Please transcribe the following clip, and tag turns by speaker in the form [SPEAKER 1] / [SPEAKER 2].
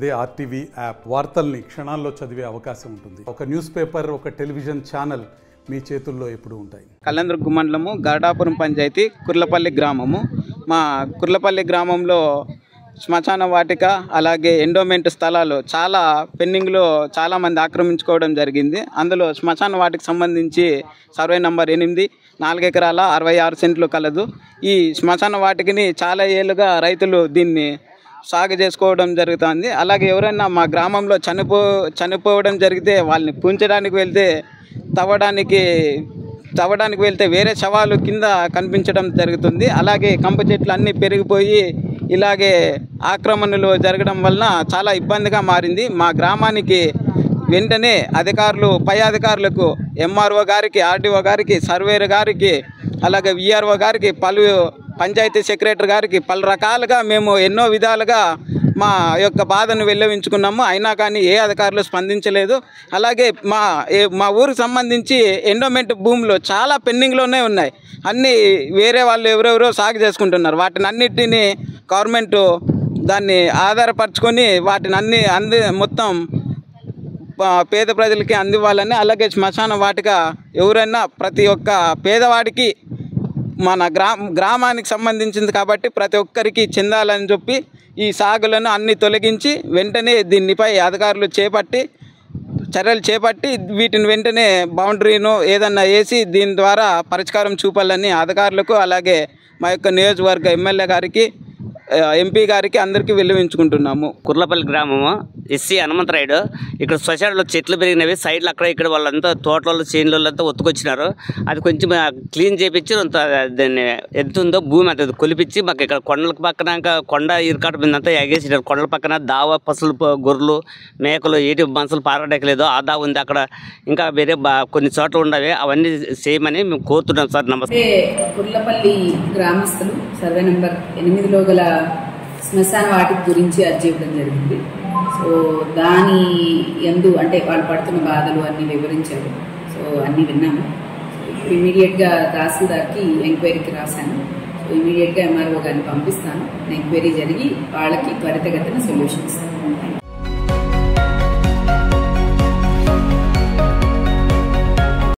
[SPEAKER 1] అదే RTV app వార్తల్ని క్షణాల్లో చదివే అవకాశం ఉంటుంది. ఒక న్యూస్ పేపర్, ఒక టెలివిజన్ ఛానల్ మీ చేతుల్లో ఎప్పుడు ఉంటాయి.
[SPEAKER 2] కళ్యాణదుర్గ మండలము గాడాపురం పంచాయతీ కుర్లపల్లి గ్రామము. మా కుర్లపల్లి గ్రామంలో శ్మశాన వాటిక అలాగే ఎండోమెంట్ స్థలాలు చాలా పెండింగ్లో చాలామంది ఆక్రమించుకోవడం జరిగింది. అందులో శ్మశాన వాటికి సంబంధించి సర్వే నంబర్ 8 4 ఎకరాల 66 సెంట్లు కలదు. ఈ శ్మశాన వాటికని చాలా ఏళ్ళుగా రైతులు దీన్ని సాగు చేసుకోవడం జరుగుతుంది. అలాగే ఎవరైనా మా గ్రామంలో చనిపోవడం జరిగితే వాళ్ళని పూంచడానికి వెళ్తే తవ్వడానికి వెళ్తే వేరే శవాలు కింద కనిపించడం జరుగుతుంది. అలాగే కంప చెట్లు అన్నీ పెరిగిపోయి ఇలాగే ఆక్రమణలు జరగడం వలన చాలా ఇబ్బందిగా మారింది. మా గ్రామానికి వెంటనే పై అధికారులకు ఎంఆర్ఓ గారికి, ఆర్డీఓ గారికి, సర్వేయర్ గారికి, అలాగే విఆర్ఓ గారికి, పంచాయతీ సెక్రటరీ గారికి పలు రకాలుగా మేము ఎన్నో విధాలుగా మా యొక్క బాధను వెల్లవించుకున్నాము. అయినా కానీ ఏ అధికారులు స్పందించలేదు. అలాగే మా ఊరికి సంబంధించి ఎండోమెంట్ భూములు చాలా పెండింగ్లోనే ఉన్నాయి. అన్నీ వేరే వాళ్ళు ఎవరెవరో సాగు చేసుకుంటున్నారు. వాటిని అన్నిటినీ గవర్నమెంట్ దాన్ని ఆధారపరుచుకొని వాటిని మొత్తం పేద ప్రజలకి అందివ్వాలని, అలాగే శ్మశాన వాటిక ఎవరైనా ప్రతి ఒక్క పేదవాడికి మన గ్రామానికి సంబంధించింది కాబట్టి ప్రతి ఒక్కరికి చెందాలని చెప్పి ఈ సాగులను అన్ని తొలగించి వెంటనే దీనిపై అధికారులు చర్యలు చేపట్టి వీటిని వెంటనే బౌండరీను ఏదన్నా వేసి దీని ద్వారా పరిష్కారం చూపాలని అధికారులకు, అలాగే మా యొక్క నియోజకవర్గ ఎమ్మెల్యే గారికి, ఎంపీ గారికి అందరికీ విన్నవించుకుంటున్నాము.
[SPEAKER 3] కుర్లపల్లి గ్రామము ఎస్సీ హనుమంతరాయుడు. ఇక్కడ శ్మశానంలో చెట్లు పెరిగినవి సైడ్లు అక్కడ ఇక్కడ వాళ్ళంతా తోటలలో చేనులంతా ఒత్తుకొచ్చినారు. అది కొంచెం క్లీన్ చేయించి దాన్ని ఎంత ఉందో భూమి అంత కొలిపించి మాకు ఇక్కడ కొండల పక్కన కొండ ఇరుకాట మీదంతా ఎగేసినారు. కొండల పక్కన దావ పసులు, గొర్రెలు, మేకలు ఏటి మనుషులు పారడక్కలేదు. ఆ దావ ఉంది అక్కడ. ఇంకా వేరే కొన్ని చోట్ల ఉండవి. అవన్నీ చేయమని మేము కోరుతున్నాం సార్. నమస్తే.
[SPEAKER 4] కుర్లపల్లి గ్రామస్తులు సర్వే నెంబర్ 8లో గల శ్మశాన వాటిక గురించి అర్జీ ఇవ్వడం జరిగింది. సో దాని యందు అంటే వాళ్ళు పడుతున్న బాధలు అన్నీ వివరించారు. సో అన్నీ విన్నాము. ఇప్పుడు ఇమీడియట్గా తహసీల్దార్కి ఎంక్వైరీకి రాశాను. సో ఇమీడియట్గా ఎంఆర్ఓ గారిని పంపిస్తాను. ఎంక్వైరీ జరిగి వాళ్ళకి త్వరితగతిన సొల్యూషన్ ఇస్తాను.